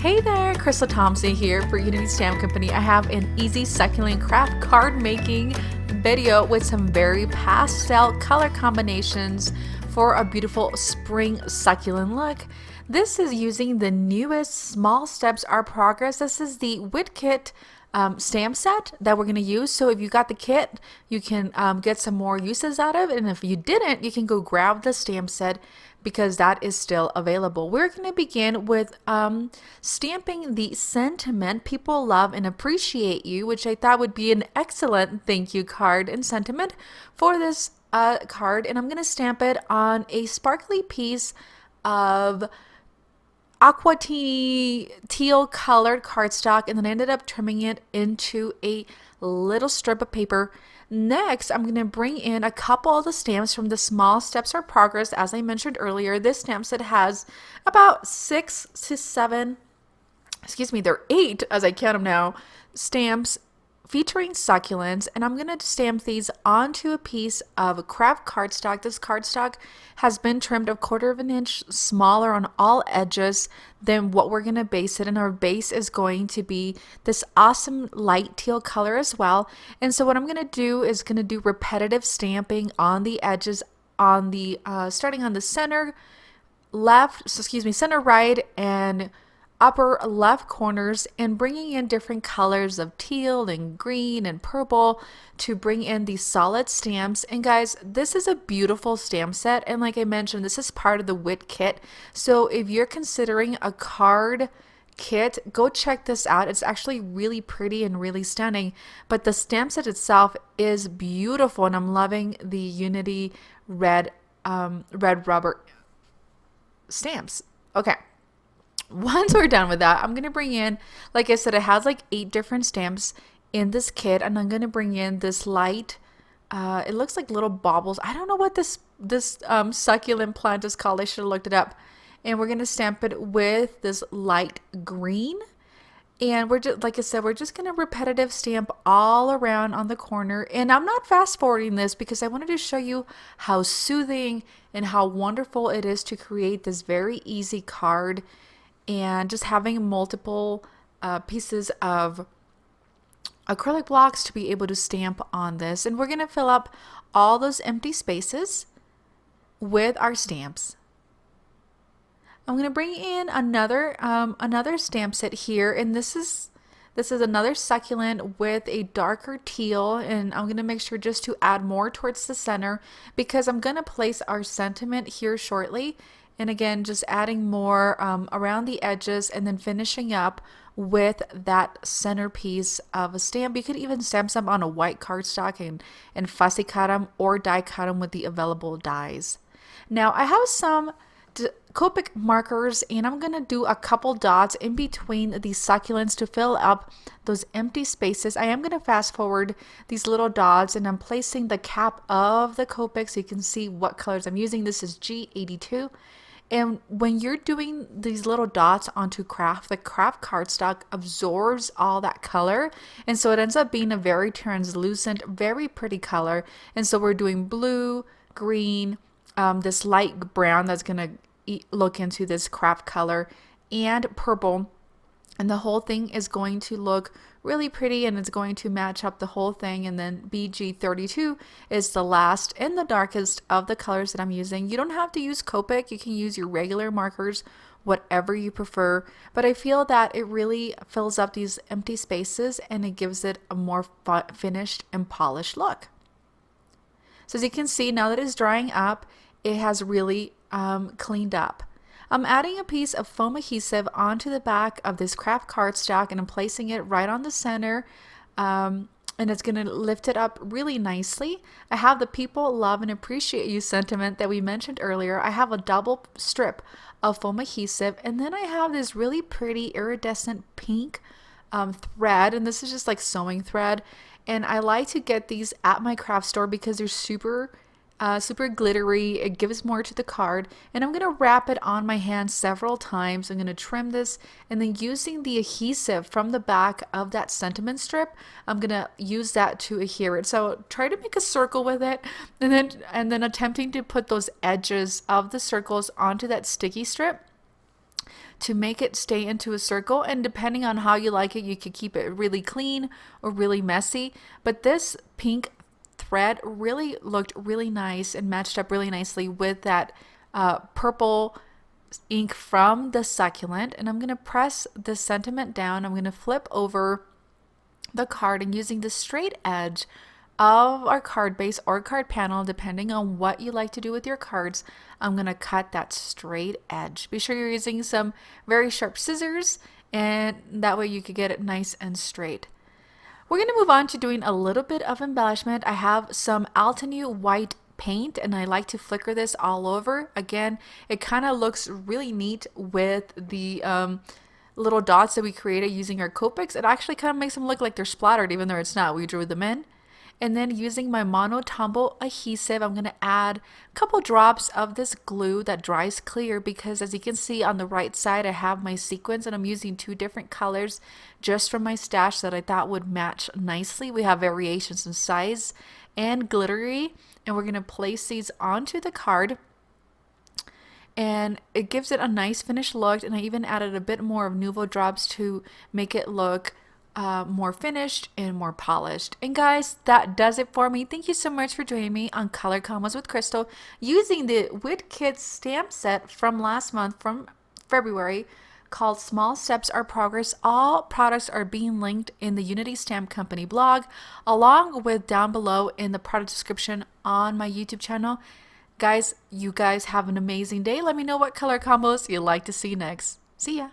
Hey there, Crystal Thompson here for Unity Stamp Company. I have an easy succulent craft card making video with some very pastel color combinations for a beautiful spring succulent look. This is using the newest Small Steps Are Progress. This is the WIT kit stamp set that we're going to use. So if you got the kit, you can get some more uses out of it. And if you didn't, you can go grab the stamp set because that is still available. We're going to begin with stamping the sentiment, "People love and appreciate you," which I thought would be an excellent thank you card and sentiment for this card. And I'm going to stamp it on a sparkly piece of aqua teal colored cardstock, and then I ended up trimming it into a little strip of paper. Next, I'm going to bring in a couple of the stamps from the Small Steps Are Progress. As I mentioned earlier, this stamp set has about 6 to 7, they're 8 as I count them now, stamps featuring succulents, and I'm going to stamp these onto a piece of craft cardstock. This cardstock has been trimmed a 1/4 of an inch smaller on all edges than what we're going to base it, and our base is going to be this awesome light teal color as well. And so what I'm going to do is going to do repetitive stamping on the edges on the starting on the center center right and upper left corners, and bringing in different colors of teal and green and purple to bring in these solid stamps. And guys, this is a beautiful stamp set, and like I mentioned, this is part of the WIT kit. So if you're considering a card kit, go check this out. It's actually really pretty and really stunning, but the stamp set itself is beautiful, and I'm loving the Unity red rubber stamps. Okay, once we're done with that, I'm going to bring in, like I said, it has like 8 different stamps in this kit, and I'm going to bring in this light, it looks like little baubles. I don't know what this succulent plant is called. I should have looked it up. And we're going to stamp it with this light green. And we're just, like I said, we're just going to repetitive stamp all around on the corner. And I'm not fast forwarding this because I wanted to show you how soothing and how wonderful it is to create this very easy card, and just having multiple pieces of acrylic blocks to be able to stamp on this. And we're going to fill up all those empty spaces with our stamps. I'm going to bring in another stamp set here, and this is another succulent with a darker teal, and I'm going to make sure just to add more towards the center because I'm going to place our sentiment here shortly. And again, just adding more around the edges, and then finishing up with that centerpiece of a stamp. You could even stamp some on a white cardstock and fussy cut them or die cut them with the available dies. Now I have some Copic markers, and I'm going to do a couple dots in between these succulents to fill up those empty spaces. I am going to fast forward these little dots, and I'm placing the cap of the Copic so you can see what colors I'm using. This is G82. And when you're doing these little dots onto craft, the craft cardstock absorbs all that color. And so it ends up being a very translucent, very pretty color. And so we're doing blue, green, this light brown that's going to look into this craft color, and purple. And the whole thing is going to look really pretty, and it's going to match up the whole thing. And then BG32 is the last and the darkest of the colors that I'm using. You don't have to use Copic. You can use your regular markers, whatever you prefer. But I feel that it really fills up these empty spaces, and it gives it a more finished and polished look. So as you can see, now that it's drying up, it has really cleaned up. I'm adding a piece of foam adhesive onto the back of this craft cardstock, and I'm placing it right on the center, and it's going to lift it up really nicely. I have the "People love and appreciate you" sentiment that we mentioned earlier. I have a double strip of foam adhesive, and then I have this really pretty iridescent pink thread, and this is just like sewing thread. And I like to get these at my craft store because they're super glittery. It gives more to the card, and I'm going to wrap it on my hand several times. I'm going to trim this, and then using the adhesive from the back of that sentiment strip, I'm going to use that to adhere it. So try to make a circle with it, and then attempting to put those edges of the circles onto that sticky strip to make it stay into a circle, and depending on how you like it, you could keep it really clean or really messy. But this pink thread really looked really nice and matched up really nicely with that purple ink from the Succulent. And I'm going to press the sentiment down. I'm going to flip over the card, and using the straight edge of our card base or card panel, depending on what you like to do with your cards, I'm going to cut that straight edge. Be sure you're using some very sharp scissors, and that way you could get it nice and straight. We're going to move on to doing a little bit of embellishment. I have some Altenew white paint, and I like to flicker this all over. Again, it kind of looks really neat with the little dots that we created using our Copics. It actually kind of makes them look like they're splattered, even though it's not. We drew them in. And then using my Mono Tumble adhesive, I'm going to add a couple drops of this glue that dries clear, because as you can see on the right side, I have my sequins, and I'm using 2 different colors just from my stash that I thought would match nicely. We have variations in size and glittery, and we're going to place these onto the card. And it gives it a nice finished look, and I even added a bit more of Nuvo drops to make it look more finished and more polished. And guys, that does it for me. Thank you so much for joining me on Color Combos with Crystal using the Wit Kids stamp set from last month, from February, called Small Steps Are Progress. All products are being linked in the Unity Stamp Company blog, along with down below in the product description on my YouTube channel. Guys, you guys have an amazing day. Let me know what color combos you'd like to see next. See ya!